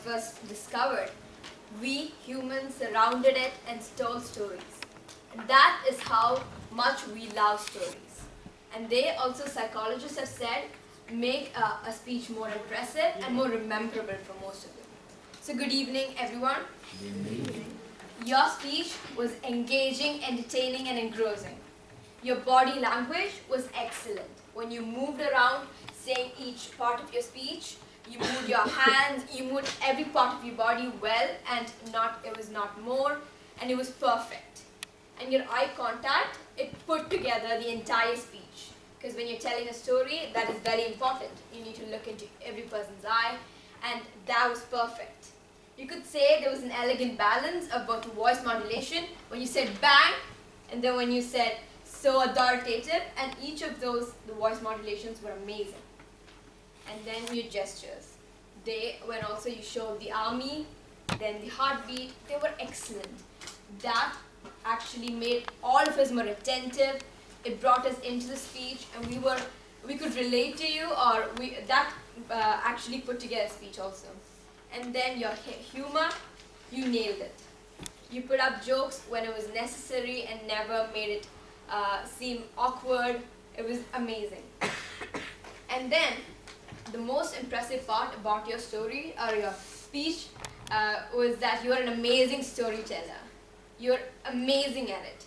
first discovered, we humans surrounded it and told stories. And that is how much we love stories. And they also, psychologists have said, make a speech more impressive and more memorable for most of them. So good evening, everyone. Good evening. Your speech was engaging, entertaining, and engrossing. Your body language was excellent. When you moved around saying each part of your speech, you moved your hands, you moved every part of your body well, and it was not more, and it was perfect. And your eye contact, it put together the entire speech. Because when you're telling a story, that is very important. You need to look into every person's eye, and that was perfect. You could say there was an elegant balance of both voice modulation, when you said bang, and then when you said so authoritative, and each of those, the voice modulations were amazing. And then your gestures. When also you showed the army, then the heartbeat, they were excellent. That actually made all of us more attentive. It brought us into the speech, and we could relate to you, or that actually put together speech also. And then your humor, you nailed it. You put up jokes when it was necessary and never made it seem awkward. It was amazing. And then the most impressive part about your story or your speech was that you are an amazing storyteller. You're amazing at it.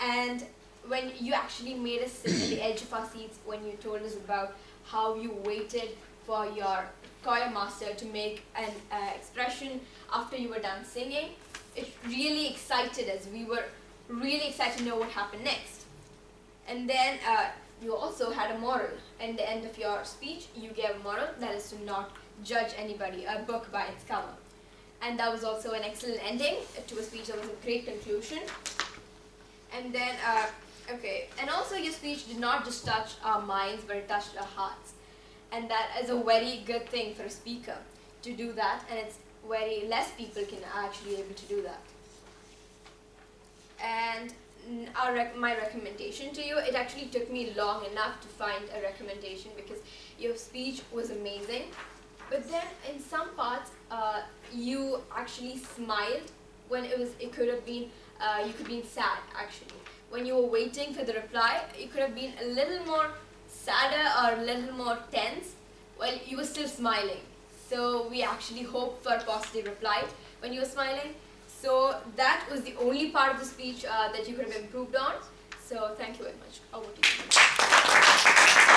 And when you actually made us sit at the edge of our seats when you told us about how you waited for your choir master to make an expression after you were done singing, it really excited us. We were really excited to know what happened next. And then you also had a moral. At the end of your speech, you gave a moral, that is to not judge anybody, a book by its cover. And that was also an excellent ending to a speech. That was a great conclusion. And then, and also your speech did not just touch our minds, but it touched our hearts. And that is a very good thing for a speaker to do that, and it's very less people can actually able to do that. And my recommendation to you, it actually took me long enough to find a recommendation because your speech was amazing. But then in some parts, you actually smiled when it could have been, you could have been sad actually. When you were waiting for the reply, you could have been a little more sadder or a little more tense. Well, you were still smiling. So we actually hoped for a positive reply when you were smiling. So that was the only part of the speech that you could have improved on. So thank you very much. Over to you.